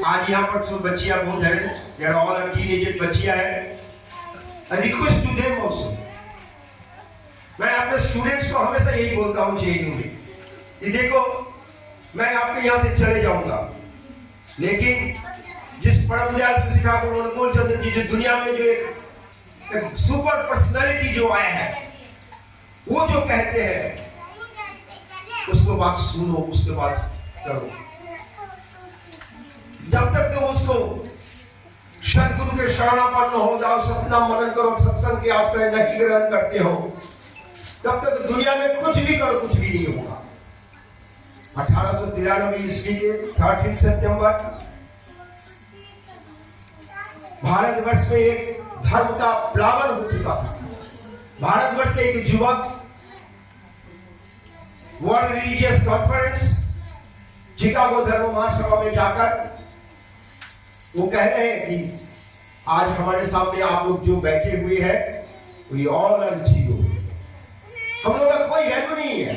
आज यहाँ पर सब बच्चियां बहुत है, they are all teenage बच्चियां हैं। I request to them also। मैं अपने स्टूडेंट्स को हमेशा यही बोलता हूँ जेएनयू में कि देखो मैं आपके यहाँ से चले जाऊंगा, लेकिन जिस परम दयाल श्री ठाकुर अनुकूल चंद्र जी जो दुनिया में जो एक सुपर पर्सनालिटी जो आया है, वो जो कहते हैं उसको बात सुनो, उसके बाद करो। जब तक तुम उसको सदगुरु के शरणापन्न हो जाओ, सतनाम मनन करो, सत्संग के आश्रय नहीं ग्रहण करते हो, तब तक दुनिया में कुछ भी करो कुछ भी नहीं होगा। 1893 ईस्वी के 13 सितंबर भारतवर्ष में एक धर्म का प्लावन हो चुका था। भारतवर्ष के एक युवक वर्ल्ड रिलीजियस कॉन्फ्रेंस चिकागो धर्म महासभा में जाकर वो कह रहे हैं कि आज हमारे सामने आप लोग जो बैठे हुए हैं वी ऑल आर जीरो। हम लोग का कोई वैल्यू नहीं है।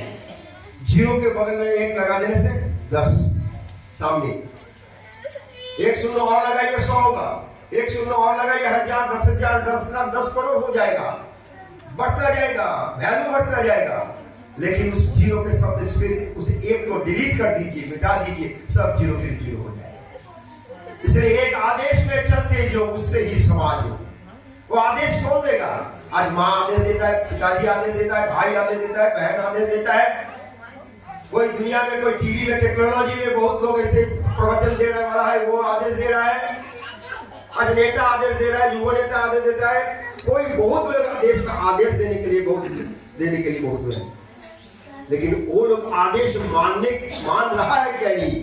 जीरो के बगल में एक लगा देने से 10 सामने, एक शून्य और लगाइए 100 होगा, एक शून्य और लगाइए 1000, 10,000, 10,00,000, 10 करोड़ हो जाएगा, बढ़ता जाएगा, वैल्यू बढ़ता जाएगा। लेकिन उस जीरो के शब्द स्पिरिट उस एक को डिलीट कर दीजिए, मिटा दीजिए, सब जीरो फिर जीरो हो जाएगा। इसलिए एक आदेश में चलते जो उससे ही समाज हो। वो आदेश कौन देगा? आज माँ आदेश देता है, पिताजी आदेश देता है, भाई आदेश देता है, बहन आदेश देता है। कोई दुनिया में कोई टीवी में टेक्नोलॉजी में बहुत लोग ऐसे प्रवचन देने वाला है, वो आदेश दे रहा है। आज नेता आदेश दे रहा है, युवा नेता आदेश देता है। कोई बहुत लोग देश में आदेश देने के लिए बहुत लोग है, लेकिन वो लोग आदेश मान रहा है क्या नहीं?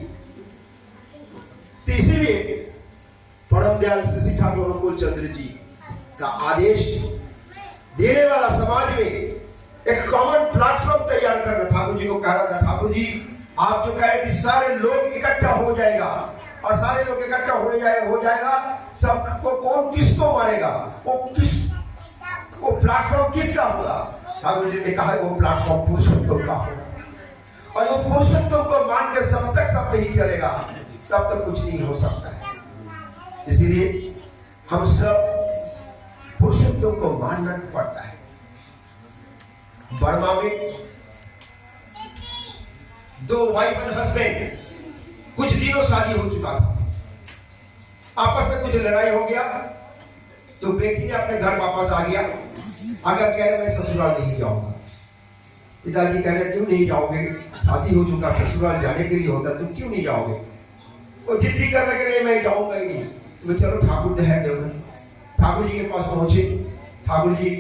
तो इसीलिए परम दयाल श्री ठाकुर अनुकूल चंद्र जी का आदेश देने वाला समाज में एक कॉमन प्लेटफॉर्म तैयार करना। ठाकुर जी को कह रहा था, ठाकुर जी आप जो कह रहे कि सारे लोग इकट्ठा हो जाएगा और सारे लोग इकट्ठा हो जाएगा, सबको कौन किसको मारेगा, वो प्लेटफॉर्म किसका होगा? ठाकुर जी ने कहा वो प्लेटफॉर्म पुरुषोत्तम का होगा। और वो पुरुषोत्तम को मान के जब तक सब नहीं चलेगा तब तक कुछ नहीं हो सकता है। इसीलिए हम सब पुरुषोत्तम को मानना पड़ता है। बर्मा में 2 वाइफ एंड हस्बैंड, कुछ दिनों शादी हो चुका था, आपस में कुछ लड़ाई हो गया तो बेटी ने अपने घर वापस आ गया। अगर कह रहे मैं ससुराल नहीं जाऊंगा, पिताजी कह रहे क्यों नहीं जाओगे, शादी हो चुका, ससुराल जाने के लिए होता, तुम क्यों नहीं जाओगे? वो जिद्दी कर रहे नहीं मैं जाऊंगा ही नहीं। तो चलो ठाकुर है देवघर, ठाकुर जी के पास पहुंचे। ठाकुर जी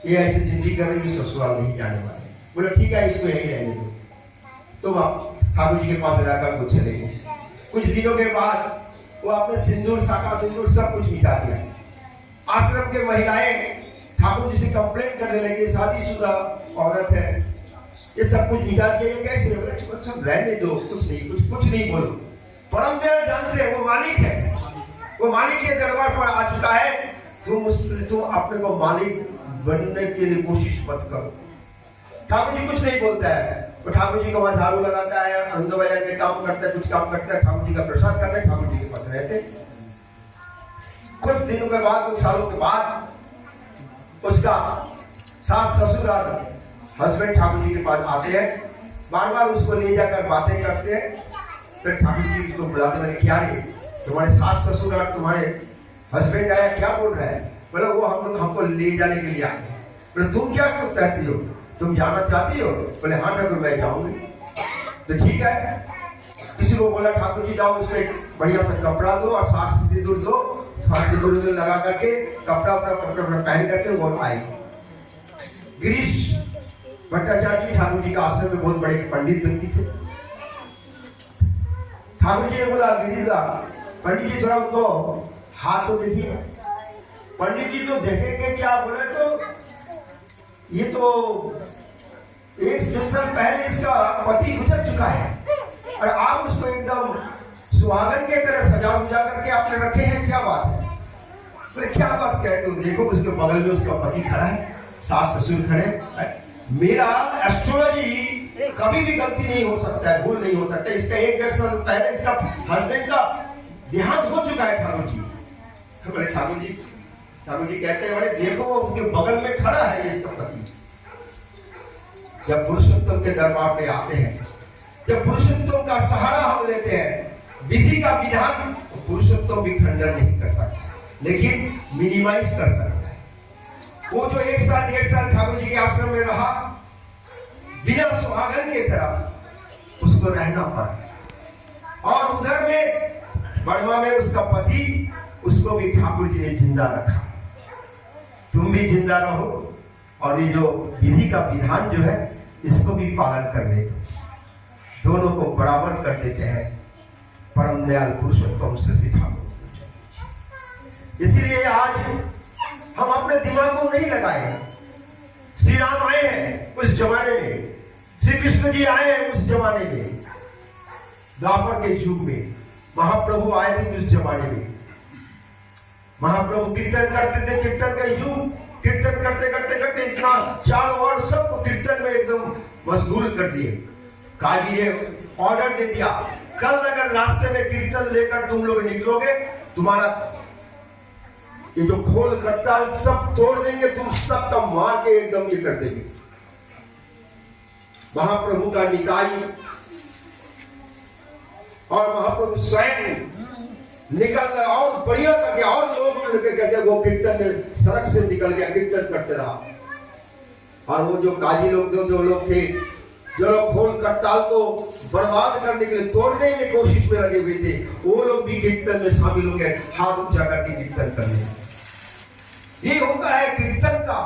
ये ऐसे जिद्दी कर रहे ससुराल नहीं जाने वाले। बोले ठीक है इसको यही रहने दो। तो आप ठाकुर जी के पास रहकर वो चले गए। कुछ दिनों के बाद वो अपने सिंदूर, शाखा सिंदूर सब कुछ मिटा दिया। आश्रम के महिलाएं ठाकुर जी से कंप्लेंट करने लगे, शादीशुदा औरत है, ये सब कुछ मिटा दिया, ये कैसे? सब रहने दो, कुछ नहीं बोलो। परम दयाल जानते हैं वो मालिक है, वो मालिक के दरबार पर आ चुका है। तुम अपने को मालिक बनने के लिए कोशिश मत करो। ठाकुर जी कुछ नहीं बोलता है। तो ठाकुर जी का वहां झाड़ू लगाता है, आनंद बाजार के काम करता है, कुछ काम करता है, ठाकुर जी का प्रसाद करता है, ठाकुर जी के पास रहते। कुछ दिनों के बाद, कुछ सालों के बाद उसका सास ससुर और हस्बैंड ठाकुर जी के पास आते हैं, बार बार उसको ले जाकर बातें करते हैं। फिर ठाकुर जी को बुलाते, मैंने क्या रे तुम्हारे सास ससुर और तुम्हारे हस्बैंड आया, क्या बोल रहा है? बोले वो हमको ले जाने के लिए आते हैं। बोले तुम क्या कहती हो, तुम जाना चाहती हो? बोले हाँ ठाकुर मैं जाऊंगी। तो ठीक है, किसी को बोला ठाकुर जी जाओ उसको एक बढ़िया सा कपड़ा दो और साग सिंदूर दो, साग सिंदूर लगा करके कपड़ा पहन करके वो आएगी। गिरीश भट्टाचार्य जी ठाकुर जी का आश्रम में बहुत बड़े पंडित व्यक्ति थे। ठाकुर जी ने बोला गिरीश पंडित जी थोड़ा उनको हाथ तो देखिए। पंडित जी तो देखेंगे क्या? बोले तो ये तो एक साल पहले इसका पति गुजर चुका है और आप उसको एकदम सुहागन के तरह सजा बुजा करके आपने रखे हैं, क्या बात है? बोले क्या बात कहते हो? देखो उसके बगल में उसका पति खड़ा है, सास ससुर खड़े। मेरा एस्ट्रोलॉजी कभी भी गलती नहीं हो सकता है, भूल नहीं हो सकता। इसका 1-1.5 साल पहले इसका हस्बैंड का देहांत हो चुका है ठाकुर जी। बोले ठाकुर जी कहते हैं, बड़े देखो उसके बगल में खड़ा है ये इसका पति। जब पुरुषोत्तम के दरबार पे आते हैं, जब पुरुषोत्तम का सहारा हम लेते हैं, विधि का विधान, तो पुरुषोत्तम भी खंडन नहीं कर सकता, लेकिन मिनिमाइज कर सकता है। वो जो 1 साल 1.5 साल ठाकुर जी के आश्रम में रहा, बिना सुहागन के तरह उसको रहना पड़ा। और उधर में बड़वा में उसका पति, उसको भी ठाकुर जी ने जिंदा रखा। तुम भी जिंदा रहो और ये जो विधि का विधान जो है इसको भी पालन कर ले। दोनों को बराबर कर देते हैं परम दयाल पुरुषोत्तम शशि ठाकुर। इसीलिए आज हम अपने दिमाग को नहीं लगाए। श्री राम आए हैं उस जमाने में, श्री कृष्ण जी आए हैं उस जमाने में, द्वापर के युग में महाप्रभु आए थे उस जमाने में। महाप्रभु कीर्तन करते थे, कीर्तन का युग, कीर्तन करते करते करते इतना चारों ओर सबको कीर्तन में एकदम मशगूल कर दिए। काजी ने ऑर्डर दे दिया, कल अगर रास्ते में कीर्तन लेकर तुम लोग निकलोगे, तुम्हारा ये जो खोल करताल सब तोड़ देंगे, तुम सबका मार के एकदम ये कर देंगे। महाप्रभु का निताई और महाप्रभु स्वयं निकल और बढ़िया कर दिया, और लोग करके वो कीर्तन में सड़क से निकल गया, कीर्तन करते रहा। और वो जो काजी लोग जो लोग थे, जो लोग खोल करताल को बर्बाद करने के लिए तोड़ने में कोशिश में लगे हुए थे, वो लोग भी कीर्तन में शामिल हो गए, हाथ ऊंचा करके कीर्तन करने। ये होता है कीर्तन का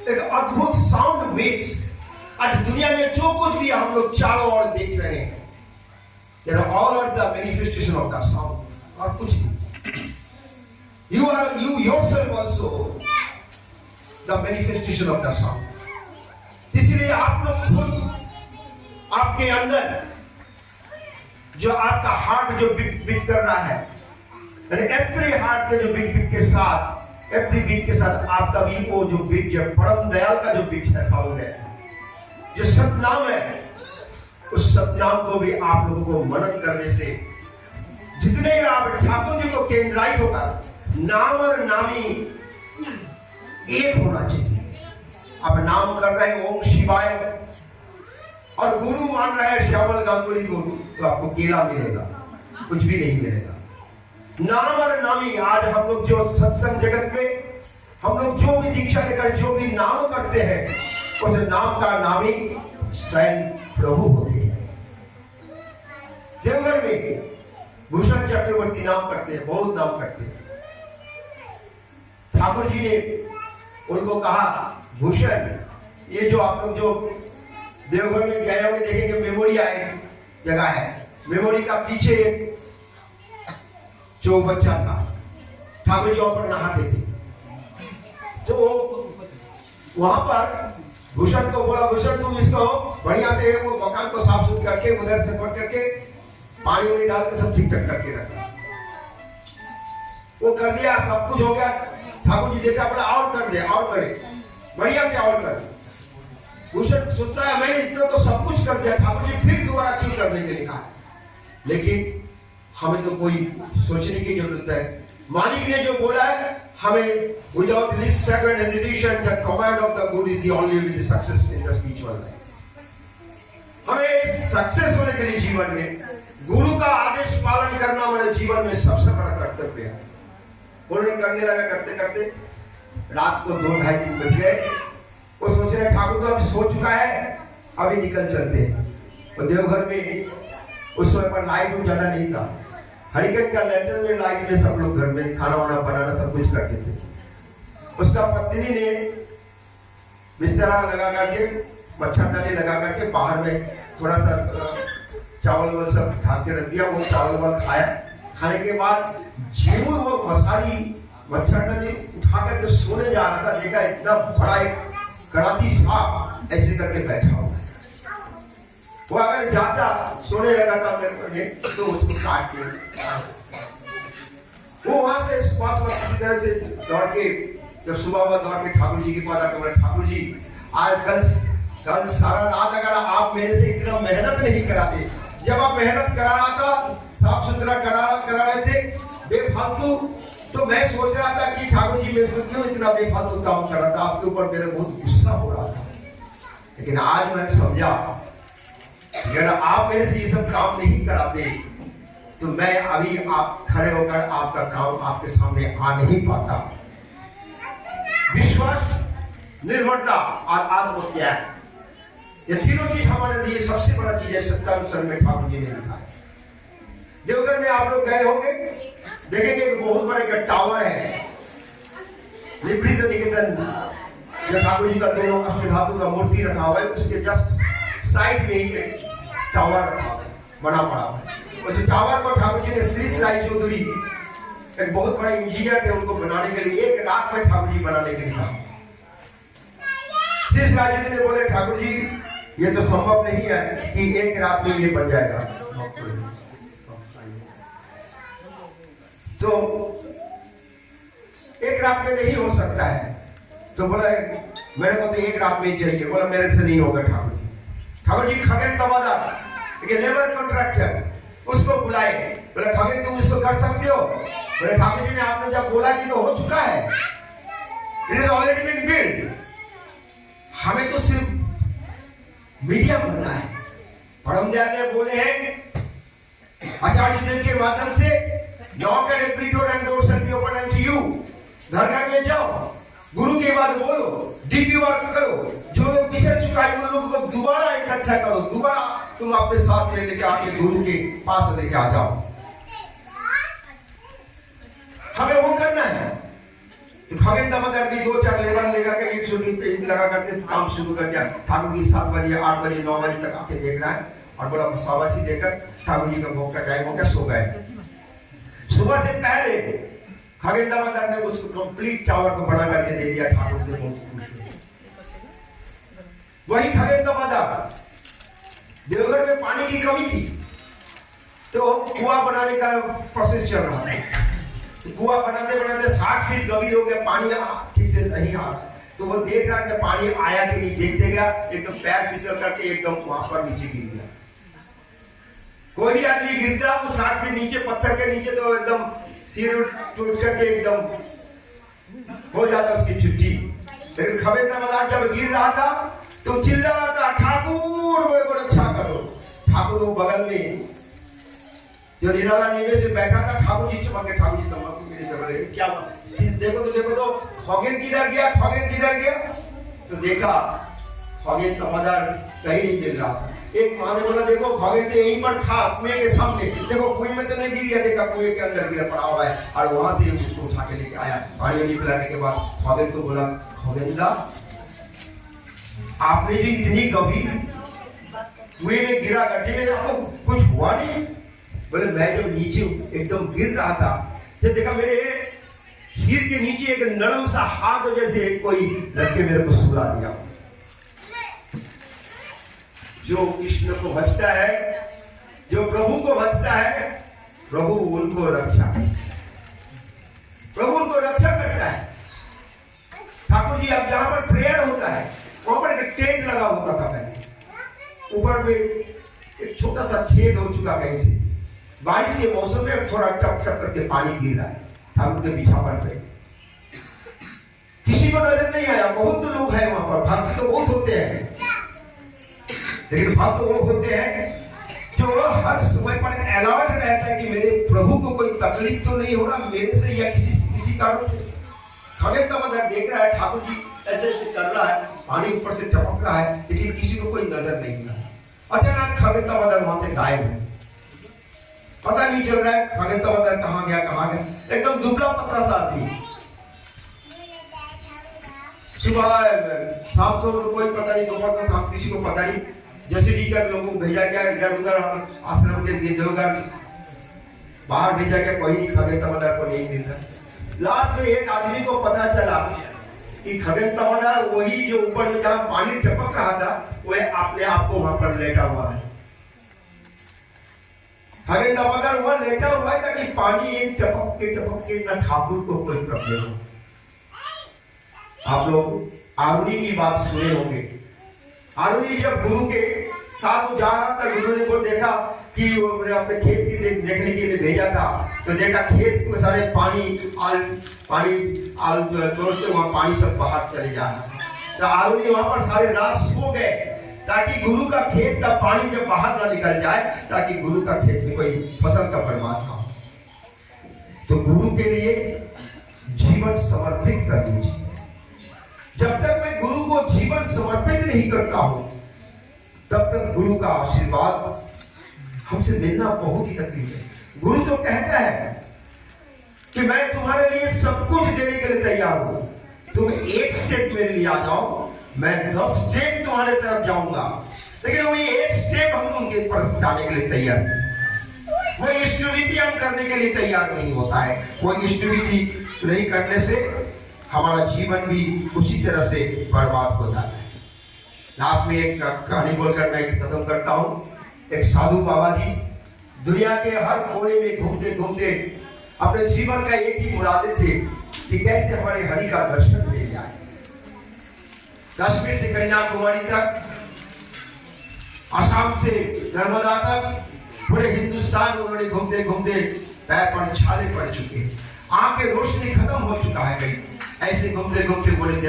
एक अद्भुत साउंड वेव्स। आज दुनिया में जो कुछ भी हम लोग चारों ओर देख रहे हैं, they are all are the manifestation of the sound, और कुछ नहीं। You yourself also the manifestation of the sound। इसलिए आप लोग खुद आपके अंदर जो आपका हार्ट जो बीट कर रहा है, एवरी हार्ट के जो बीट के साथ, एवरी बीट के साथ आपका भी वो जो बीट जो परम दयाल का जो बीट है, साउंड है, जो सतनाम है, उस सतनाम को भी आप लोगों को मनन करने से, जितने आप ठाकुर जी को केंद्रित होकर नाम और नामी एक होना चाहिए। अब नाम कर रहे हैं ओम शिवाय और गुरु मान रहे हैं श्यामल गांगुली को, तो आपको केला मिलेगा, कुछ भी नहीं मिलेगा। नाम और नामी, आज हम लोग जो सत्संग जगत में हम लोग जो भी दीक्षा लेकर जो भी नाम करते हैं, उस नाम का नामी स्वयं प्रभु होते हैं। देवघर में भूषण चक्रवर्ती नाम करते हैं, बहुत नाम करते हैं। ठाकुर जी ने उनको कहा, भूषण, ये जो आप लोग जो देवघर में गए होंगे, देखेंगे मेमोरिया एक जगह है, मेमोरी का पीछे जो बच्चा था, ठाकुर जी वहां पर नहाते थे, तो वहां पर भूषण को बोला, भूषण तुम इसको बढ़िया से वो मकान को साफ सुथरा करके, उधर से पट करके पानी वानी डाल के सब ठीक ठाक करके रखा। वो कर दिया, सब कुछ हो गया। ठाकुर जी देखा, बोला और कर दे, और करे, बढ़िया से और कर। भूषण सोचता है मैंने इतना तो सब कुछ कर दिया, ठाकुर जी फिर दोबारा क्यों करने के लिए कहा। लेकिन हमें तो कोई सोचने की जरूरत है। मालिक ने जो बोला है, हमें without least second hesitation the command of the guru is the only way to success in the spiritual life। हमें सक्सेस होने के लिए जीवन में गुरु का आदेश पालन करना हमारे जीवन में सबसे बड़ा कर्तव्य है। उन्होंने करने लगा, करते करते रात को 2-2.5 दिन बज गए। वो सोच रहे ठाकुर तो अभी सो चुका है, अभी निकल चलते हैं। और देवघर में उस समय पर लाइट ज्यादा नहीं था, हरिकट का लैंटर्न में लाइट में सब लोग घर में खाना वाना बनाना सब कुछ करते थे। उसका पत्नी ने बिस्तरा लगा करके, मच्छरदानी लगा करके बाहर में थोड़ा सा चावल वाल सब ढाक के रख दिया। वो चावल वाल खाया, खाने के बाद जीव वो मसारी मच्छरदानी उठा करके सोने जा रहा था, देखा इतना बड़ा एक कराती सांप ऐसे करके बैठा हुआ। वो अगर जाता सोने लगा था तो उसको काट के वो वहां से पास किसी तरह से दौड़ के, जब सुबह दौड़ के ठाकुर जी के पास आकर बोला, ठाकुर जी आज कल सारा रात अगर आप मेरे से इतना मेहनत नहीं कराते, जब आप मेहनत करा रहा था, साफ सुथरा करा रहे थे बेफालतू, तो मैं सोच रहा था कि ठाकुर जी मेरे को क्यों इतना बेफालतू काम कर रहा था, आपके ऊपर मेरे बहुत गुस्सा हो रहा था। लेकिन आज मैं समझा अगर आप मेरे से ये सब काम नहीं कराते तो मैं अभी आप खड़े होकर आपका काम आपके सामने आ नहीं पाता। विश्वास, निर्भरता और आत्मत्याग, ये तीनों चीज हमारे लिए सबसे बड़ा चीज है। सत्यानुसार में ठाकुर जी ने लिखा है। देवघर में आप लोग गए होंगे, देखेंगे एक बहुत बड़ा एक टावर है, निवृत्त निकेतन, ठाकुर जी का दोनों अष्टधातु का मूर्ति रखा हुआ है, उसके जस्ट साइड में ही एक टावर रखा हुआ है, बना पड़ा हुआ है। उस टावर को ठाकुर जी ने श्री राय चौधरी एक बहुत बड़ा इंजीनियर थे, उनको बनाने के लिए एक रात में ठाकुर जी बनाने के लिए कहा। श्री राय जी ने बोले ठाकुर जी ये तो संभव नहीं है कि एक रात में ये बन जाएगा, तो एक रात में नहीं हो सकता है। तो बोला मेरे को तो एक रात में ही चाहिए। बोला मेरे से नहीं होगा ठाकुर जी। ठाकुर जी खगेन तमादार एक लेबर कॉन्ट्रैक्टर, उसको बुलाए। बोला खगेन तुम इसको कर सकते हो? बोले ठाकुर जी ने आपने जब बोला कि तो हो चुका है, it is already been build, हमें तो सिर्फ मीडियम बनना है। परम दयाल ने बोले हैं आचार्य देव के माध्यम से, knock at every door and door shall be open unto you। घर घर में जाओ, गुरु की बात बोलो, डीपी वर्क करो, जो लोग पिछड़ चुका है उन लोगों को दोबारा इकट्ठा करो, दोबारा तुम अपने साथ में लेके आके गुरु के पास लेके आ जाओ। हमें वो करना है। तो खगेन तमादार भी 2-4 लेबर लेगा के एक शूटिंग पे लगा करके काम शुरू कर दिया। ठाकुर जी 7 बजे 8 बजे 9 बजे तक आके देखना है और बोला शाबाशी देकर ठाकुर जी का भोग का टाइम हो गया, सो गए। सुबह से पहले खगेन तमादार ने उसको कंप्लीट टावर को बड़ा करके दे दिया। ठाकुर जी बहुत खुश हुए। वही खगेन तमादार, देवघर में पानी की कमी थी तो कुआं बनाने का प्रोसेस चल रहा था। तो कुआं बनाते बनाते 60 फीट गभीर हो गया, पानी ठीक से नहीं आ रहा। तो वो देख रहा कि पानी आया कि नहीं, देखते गया, एकदम पैर फिसल करके एकदम वहां पर नीचे गिर गया। कोई भी आदमी गिरता वो 60 फीट नीचे पत्थर के नीचे तो एकदम सिर टूट करके एकदम हो जाता उसकी छुट्टी। लेकिन खगेन तमादार जब गिर रहा था तो चिल्ला रहा था ठाकुर मेरे को रक्षा करो। ठाकुर वो बगल में जो निराला नीवे से बैठा था, ठाकुर जी चमक के ठाकुर जी तमाकू मेरे जबरे क्या बात, देखो तो खगेन किधर गया, खगेन किधर गया? तो देखा खगेन तमादार कहीं नहीं मिल रहा था। एक माँ ने बोला देखो खगेन तो यहीं पर था कुएं के सामने, देखो कुएं में तो नहीं गिर गया, देखा कुएं के अंदर गिरा पड़ा हुआ है। और वहां से उसको उठा के लेके आया। पानी पिलाने के बाद खगेन को बोला खगेन दा आपने जो इतनी गंभीर कुएं में गिरा, गड्ढे में, आपको कुछ हुआ नहीं? बोले मैं जब नीचे एकदम गिर रहा था तो देखा मेरे सिर के नीचे एक नरम सा हाथ जैसे कोई रख के मेरे को सुला दिया। जो कृष्ण को भजता है, जो प्रभु को भजता है, प्रभु उनको रक्षा करता है। ठाकुर जी अब जहां पर प्रेयर होता है वहां पर एक टेंट लगा होता था पहले, ऊपर में एक छोटा सा छेद हो चुका कहीं से, बारिश के मौसम में थोड़ा टप टप करके पानी गिर रहा है ठाकुर के बिछावन पे। किसी को नजर नहीं आया, बहुत तो लोग हैं वहां पर, भक्त तो बहुत होते हैं, लेकिन भक्त वो होते हैं जो हर समय पर अलर्ट रहता है कि मेरे प्रभु को कोई तकलीफ तो नहीं हो रहा मेरे से या किसी कारण से। खगेन तमादार देख रहा है ठाकुर जी ऐसे ऐसे कर रहा है, पानी ऊपर से टपक रहा है, लेकिन किसी को कोई नजर नहीं आ रहा। अचानक खगेन तमादार वहां से गायब है, पता नहीं चल रहा है खगेन तमादार कहां गया। एकदम दुबला पतला सा आदमी, सुबह शाम को कोई पता नहीं, दोपहर को किसी को पता नहीं। जैसे जी का लोगों को भेजा गया इधर उधर आश्रम के देवघर बाहर भेजा गया, कोई नहीं, खगेन तमादार को नहीं मिल रहा। लास्ट में एक आदमी को पता चला कि खगेन तमादार वही जो ऊपर में जहां पानी टपक रहा था वह अपने आप को वहां पर लेटा हुआ है। खगेन तमादार वहां लेटा हुआ है ताकि पानी टपक के न ठाकुर को कोई प्रॉब्लम हो। आप लोग आरुणि की बात सुने होंगे। आरुणि जब गुरु के साधु जा रहा था, गुरु ने वो देखा कि वो अपने खेत की देखने के लिए भेजा था, तो देखा खेत में सारे पानी आल तोड़ते वहां पानी सब बाहर चले जा रहा था। तो आलू जी वहां पर सारे रात सो गए ताकि गुरु का खेत का पानी जब बाहर ना निकल जाए, ताकि गुरु का खेत में कोई फसल का बर्बाद ना हो। तो गुरु के लिए जीवन समर्पित कर दीजिए। जब तक मैं गुरु को जीवन समर्पित नहीं करता हूं, तब तक गुरु का आशीर्वाद हमसे मिलना बहुत ही तकलीफ है। गुरु तो कहता है कि मैं तुम्हारे लिए सब कुछ देने के लिए तैयार हूं, तुम एक स्टेप मेरे लिए आ जाओ, मैं 10 स्टेप तुम्हारे तरफ जाऊंगा। लेकिन वो एक स्टेप हम उनके पर जाने के लिए तैयार नहीं। वो इष्टविधि हम करने के लिए तैयार नहीं होता है। वो इष्टविधि नहीं करने से हमारा जीवन भी उसी तरह से बर्बाद होता है। लास्ट में एक कहानी बोलकर मैं खत्म करता हूं। एक साधु बाबा जी दुनिया के हर कोने में घूमते घूमते अपने जीवन का एक ही मुरादे थे कि कैसे हमारे हरि का दर्शन मिल जाए। कश्मीर से कन्याकुमारी तक, असम से नर्मदा तक, पूरे हिंदुस्तान में उन्होंने घूमते घूमते पैर पर छाले पड़ चुके, आंखें रोशनी खत्म हो चुका है कहीं। ऐसे घूमते घूमते बोले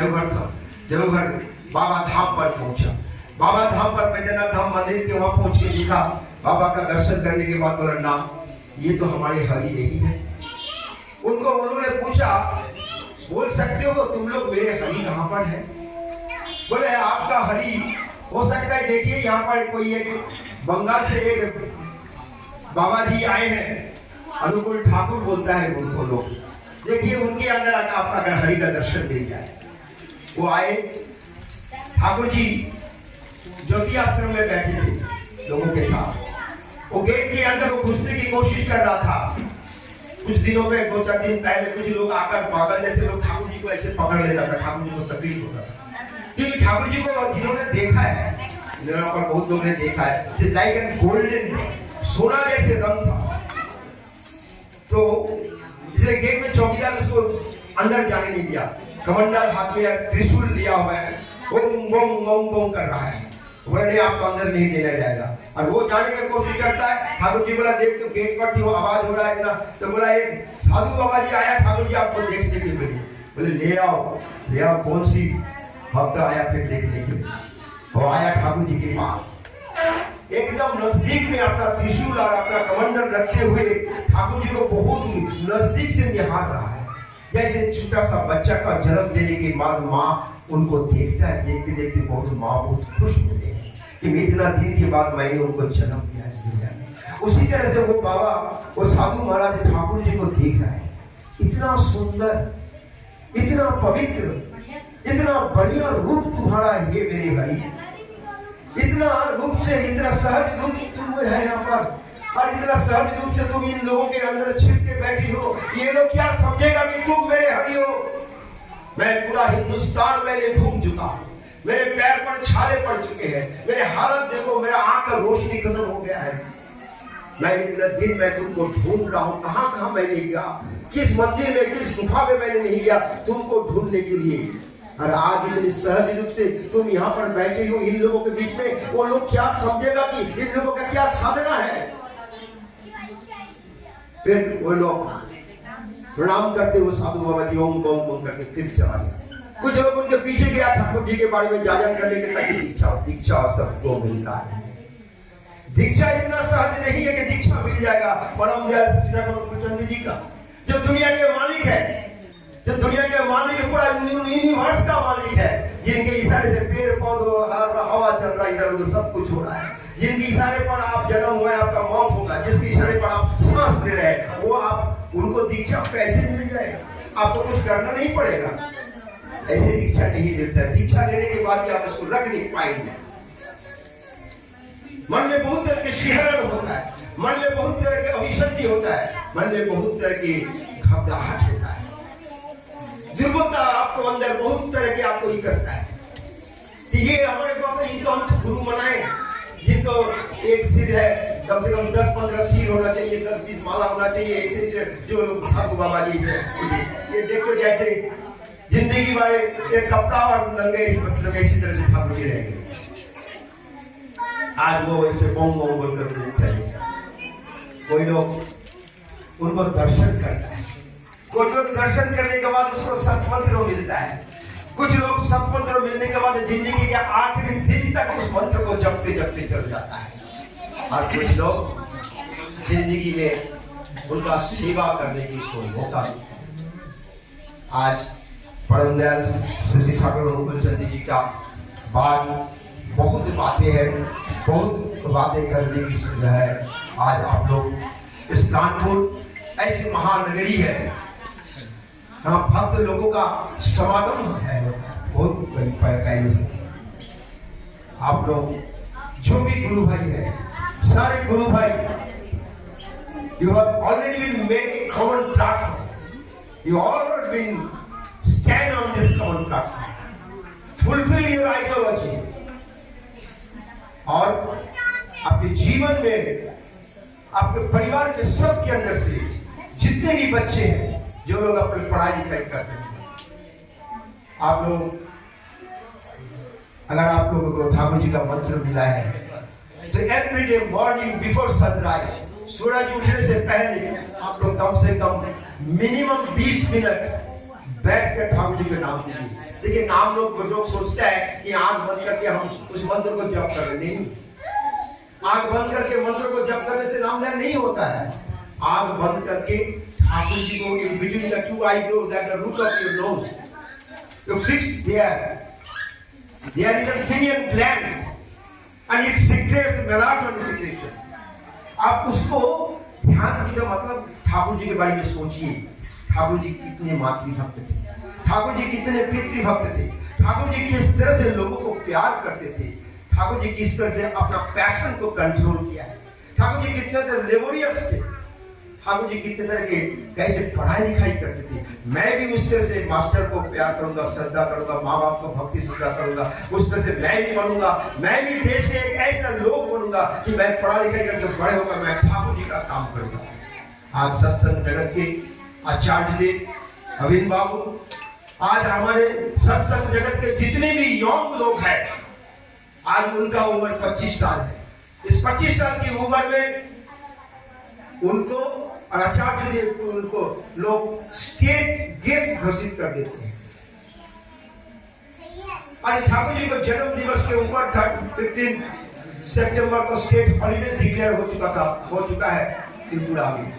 देवघर बाबा धाम पर पहुंचा। बाबा धाम पर बैद्यनाथ धाम मंदिर के वहां पहुंच के देखा, बाबा का दर्शन करने के बाद बोला ना, ये तो हमारे हरि नहीं है। उनको उन्होंने पूछा, बोल सकते हो तुम लोग मेरे हरि कहां पर है? बोले आपका हरि हो सकता है, देखिए यहाँ पर कोई एक बंगाल से एक बाबा जी आए हैं, अनुकूल ठाकुर बोलता है उनको लोग, देखिए उनके अंदर आपका अगर हरि का दर्शन मिल जाए। वो आए, ठाकुर जी ज्योति आश्रम में बैठे थे लोगों के साथ। वो गेट के अंदर वो घुसने की कोशिश कर रहा था। कुछ दिनों में 2-4 दिन पहले कुछ लोग आकर पागल जैसे लोग ठाकुर जी को ऐसे पकड़ लेता था, ठाकुर जी को तकलीफ होता था। क्योंकि ठाकुर जी को जिन्होंने देखा है, यहाँ पर बहुत लोगों ने देखा है, लाइक एंड गोल्डन, सोना जैसे रंग था। तो इसलिए गेट में चौकीदार उसको अंदर जाने नहीं दिया। कमंडल हाथ में त्रिशूल लिया हुआ है, ओम बम ओम बम कर रहा है, बोले आपको अंदर नहीं देना जाएगा। और वो जाने की कोशिश करता है। ठाकुर जी बोला देख तो गेट पर क्यों आवाज हो रहा है ना, तो बोला एक साधु बाबा जी आया, ठाकुर जी आपको देखने के लिए। बोले ले आओ, कौन सी हफ्ता आया फिर देखने के लिए। वो आया ठाकुर जी के पास, एकदम नजदीक में अपना त्रिशूल और अपना कमंडल रखते हुए ठाकुर जी को बहुत नजदीक से निहार रहा है। जैसे छोटा सा बच्चा का जन्म देने के बाद माँ उनको देखता है, देखते देखते बहुत माँ बहुत खुश होते हैं कि इतना दिन के बाद मैंने उनको जन्म दिया दुनिया में। उसी तरह से वो बाबा, वो साधु महाराज ठाकुर जी को देख रहा है, इतना सुंदर, इतना पवित्र, इतना बढ़िया रूप तुम्हारा है मेरे हरि, इतना रूप से, इतना सहज रूप तुम है यहाँ पर, और इतना सहज रूप से तुम इन लोगों के अंदर छिप के बैठी हो। ये लोग क्या समझेगा कि तुम मेरे हरि हो? मैं पूरा हिंदुस्तान मैंने घूम चुका हूं, मेरे पैर पर छाले पड़ चुके हैं, मेरे हालत देखो, मेरा आंख का रोशनी खत्म हो गया है। मैं इतना दिन मैं तुमको ढूंढ रहा हूं, कहां कहां मैं नहीं गया, किस मंदिर में, किस गुफा में मैंने नहीं गया तुमको ढूंढने के लिए। और आज इतनी सहज रूप से तुम यहाँ पर बैठे हो इन लोगों के बीच में, वो लोग क्या समझेगा कि इन लोगों का क्या साधना है? फिर वो लोग प्रणाम करते हुए साधु बाबा जी ओम ओम ओम करके फिर चला गया। कुछ लोग उनके पीछे गया, ठाकुर जी के बारे में जाजन करने के ताकि दीक्षा सबको मिलता है। दीक्षा इतना सहज नहीं है कि दीक्षा मिल जाएगा। परम दयाल सच्चिदानंद जी का जो दुनिया के मालिक है, जो दुनिया के मालिक है, पूरा यूनिवर्स का मालिक है, जिनके इशारे से पेड़ पौधे हवा चल रहा है, इधर उधर सब कुछ हो रहा है, जिनके इशारे पर आप जन्म हुआ है, आपका मौत होगा, जिसके इशारे पर आप सांस ले रहे हैं, वो आप उनको दीक्षा कैसे मिल जाएगा? आपको कुछ करना नहीं पड़ेगा, ऐसे दीक्षा नहीं मिलता है। दीक्षा लेने के बाद भी आप उसको रख नहीं पाएंगे। मन में बहुत तरह के शिहरण होता है, मन में बहुत तरह के अभिशक्ति होता है, मन में बहुत तरह की घबराहट होता है, दुर्बलता आपको अंदर बहुत तरह के आपको ही करता है। ये हमारे बाबा, इनको हम गुरु बनाए, जिनको एक सिर है, कम से कम 10-15 सिर होना चाहिए, 10-20 माला होना चाहिए, ऐसे जो साधु बाबा जी है। ये देखो जैसे जिंदगी वाले एक कपड़ा और नंगे मतलब इसी तरह से ठाकुर जी रहेंगे। आज वो वैसे बोम बोम बोलकर चले जाए। कोई लोग उनको दर्शन करता है, कुछ लोग दर्शन करने के बाद उसको सत्मंत्र मिलता है, कुछ लोग सत्मंत्र मिलने के बाद जिंदगी के आखिरी दिन तक उस मंत्र को जपते जपते चल जाता है, और कुछ लोग जिंदगी में उनका सेवा करने की कोई मौका नहीं। आज परम दयाल शशि ठाकुर अनुकूल चंद जी का बात बहुत बातें हैं, बहुत बातें करने की सुविधा है। आज आप लोग इस कानपुर ऐसी महानगरी है, यहाँ भक्त लोगों का समागम है बहुत पहले से। आप लोग जो भी गुरु भाई है, सारे गुरु भाई, you have already been made a common platform. You already been stand on this common platform. Fulfill your ideology. और आपके जीवन में, आपके परिवार के सबके अंदर से जितने भी बच्चे हैं, जो लोग अपनी पढ़ाई लिखाई कर रहे हैं, आप लोग, अगर आप लोगों को ठाकुर जी का मंत्र मिला है तो every day morning before sunrise, सूरज उठने से पहले आप लोग कम से कम मिनिमम 20 मिनट बैठ कर ठाकुर जी के नाम लीजिए। देखिए, नाम लोग सोचता है कि आंख बंद करके हम उस मंत्र को जप कर रहे, नहीं, आंख बंद करके मंत्र को जप करने से नाम नहीं होता है। आंख बंद करके ठाकुर जी को in between the two eyebrows, at the root of your nose, you fix there is a pineal gland and it secretes melatonin secretion. आप उसको ध्यान की, मतलब ठाकुर जी के बारे में सोचिए, ठाकुर जी कितने मातृभक्त थे, ठाकुर जी कितने पितृभक्त थे, ठाकुर जी किस तरह से लोगों को प्यार करते थे, ठाकुर जी किस तरह से अपना पैशन को कंट्रोल किया है, ठाकुर जी कितने तरह लेबोरियस थे, ठाकुर जी कितने तरह के कैसे पढ़ाई लिखाई करते थे। मैं भी उस तरह से मास्टर को प्यार करूंगा, श्रद्धा करूंगा, माँ बाप को भक्ति श्रद्धा करूंगा, उस तरह से मैं भी बनूंगा। मैं भी देश के एक ऐसा लोग बनूंगा कि मैं पढ़ा लिखाई करके बड़े होकर मैं ठाकुर जी का काम करूंगा। आज सत्संग जगत के आचार्य देव अविन बाबू, आज हमारे सत्संग जगत के जितने भी यंग लोग हैं, आज उनका उम्र 25 साल है। इस 25 साल की उम्र में उनको और आचार्य देव को, उनको लोग स्टेट गेस्ट घोषित कर देते हैं। आज ठाकुर जी को जन्म दिवस के ऊपर 15 सितंबर को स्टेट हॉलीडे डिक्लेयर हो चुका है त्रिपुरा में।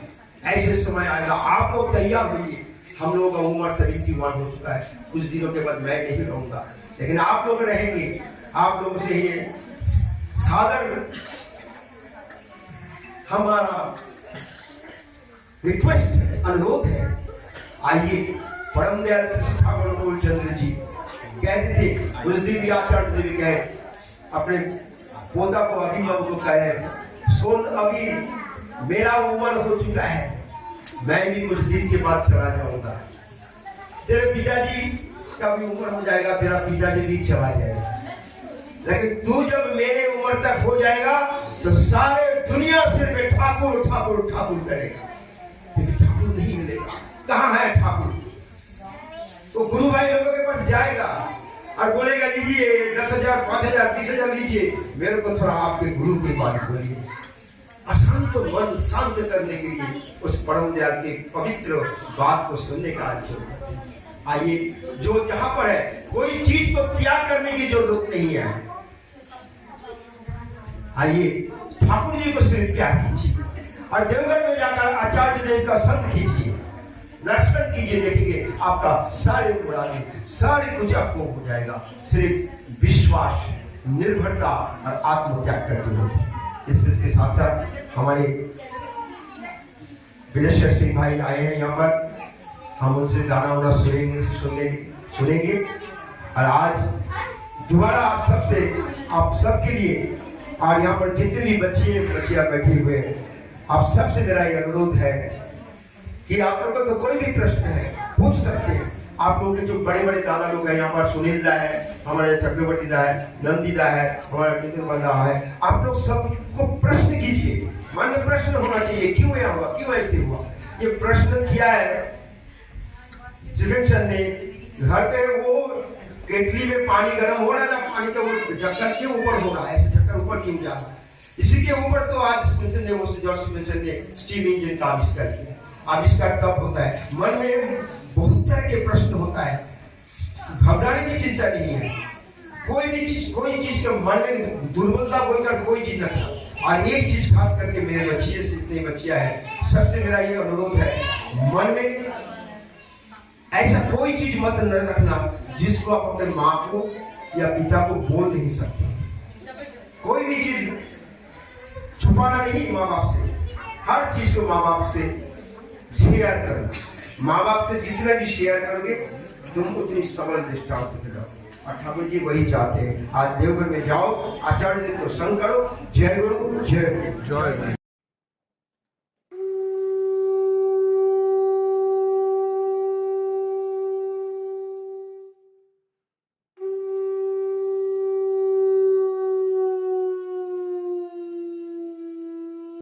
ऐसे समय आएगा, आप लोग तैयार होइए। हम लोगों का उम्र 71 हो चुका है, कुछ दिनों के बाद मैं नहीं रहूंगा, लेकिन आप लोग रहेंगे। आप लोगों से ये सादर हमारा रिक्वेस्ट है, अनुरोध है। आइए, परम दयाल शशि ठाकुर अनुकूल चंद्र जी कहते थे, उस दिन भी आचार्य देवी कहे, अपने पोता को, अभी बाबू को कह रहे, सुन, अभी मेरा उम्र हो चुका है, मैं भी कुछ दिन के बाद चला जाऊंगा। तेरे पिताजी का भी उम्र हो जाएगा, तेरा पिताजी भी चला जाएगा, लेकिन तू जब मेरे उम्र तक हो जाएगा तो सारे दुनिया सिर्फ ठाकुर ठाकुर ठाकुर करेगा, ठाकुर नहीं मिलेगा। कहाँ है ठाकुर? तो गुरु भाई लोगों के पास जाएगा और बोलेगा, लीजिए 10,000, 5,000, 20,000 लीजिए, मेरे को थोड़ा आपके गुरु की बात बोलिए। अशांत मन शांत करने के लिए उस परम दयाल के पवित्र बात को सुनने का आज आइए, जो जहां पर है, कोई चीज को त्याग करने की जरूरत नहीं है। आइए, ठाकुर जी को सिर्फ प्यार कीजिए और देवघर में जाकर आचार्य देव का संग कीजिए, दर्शन कीजिए, देखेंगे आपका सारे पुराने सारे कुछ आपको हो जाएगा। सिर्फ विश्वास, निर्भरता और आत्मत्याग करते हुए। इसके साथ साथ हमारे विनेश्वर सिंह भाई आए हैं यहाँ पर, हम उनसे गाना वाना सुनेंगे। और आज दोबारा आप सबके लिए, और यहाँ पर जितने भी बच्चियां बैठे हुए हैं, आप सबसे मेरा ये अनुरोध है कि आप लोगों को कोई भी प्रश्न है पूछ सकते हैं। आप लोगों के जो बड़े बड़े दादा लोग हैं यहाँ पर, सुनील दा है, हमारे चक्रवर्ती दा है, नंदी दा है, हमारा टिकन बंदा है, आप लोग सबको प्रश्न कीजिए। मन में प्रश्न होना चाहिए, क्यों यह हुआ, क्यों ऐसे हुआ। ये प्रश्न किया है ने घर पे, वो केटली में पानी गर्म हो रहा था, पानी का वो ढक्कन क्यों ऊपर हो रहा है, ऐसे ढक्कन ऊपर क्यों जा रहा है। इसी के ऊपर तो आज स्पेंसर ने जॉर्ज स्पेंसर ने स्टीम इंजन का आविष्कार किया। आविष्कार तब होता है मन में बहुत तरह के प्रश्न होता है, घबराने की चिंता नहीं है। कोई चीज के मन में दुर्बलता बोलकर कोई चीज न था। और एक चीज खास करके मेरे बच्चियों से जितनी बच्चियां हैं, सबसे मेरा ये अनुरोध है, मन में ऐसा कोई चीज मत न रखना जिसको आप अपने माँ को या पिता को बोल नहीं सकते। कोई भी चीज छुपाना नहीं माँ बाप से, हर चीज को माँ बाप से शेयर करना। माँ बाप से जितना भी शेयर करोगे तुम उतनी सबल दृष्टांत मिलोगे। और ठाकुर जी वही चाहते हैं। आज देवघर में जाओ, आचार्य जी को संग करो। जय गुरु, जय गुरु, जय।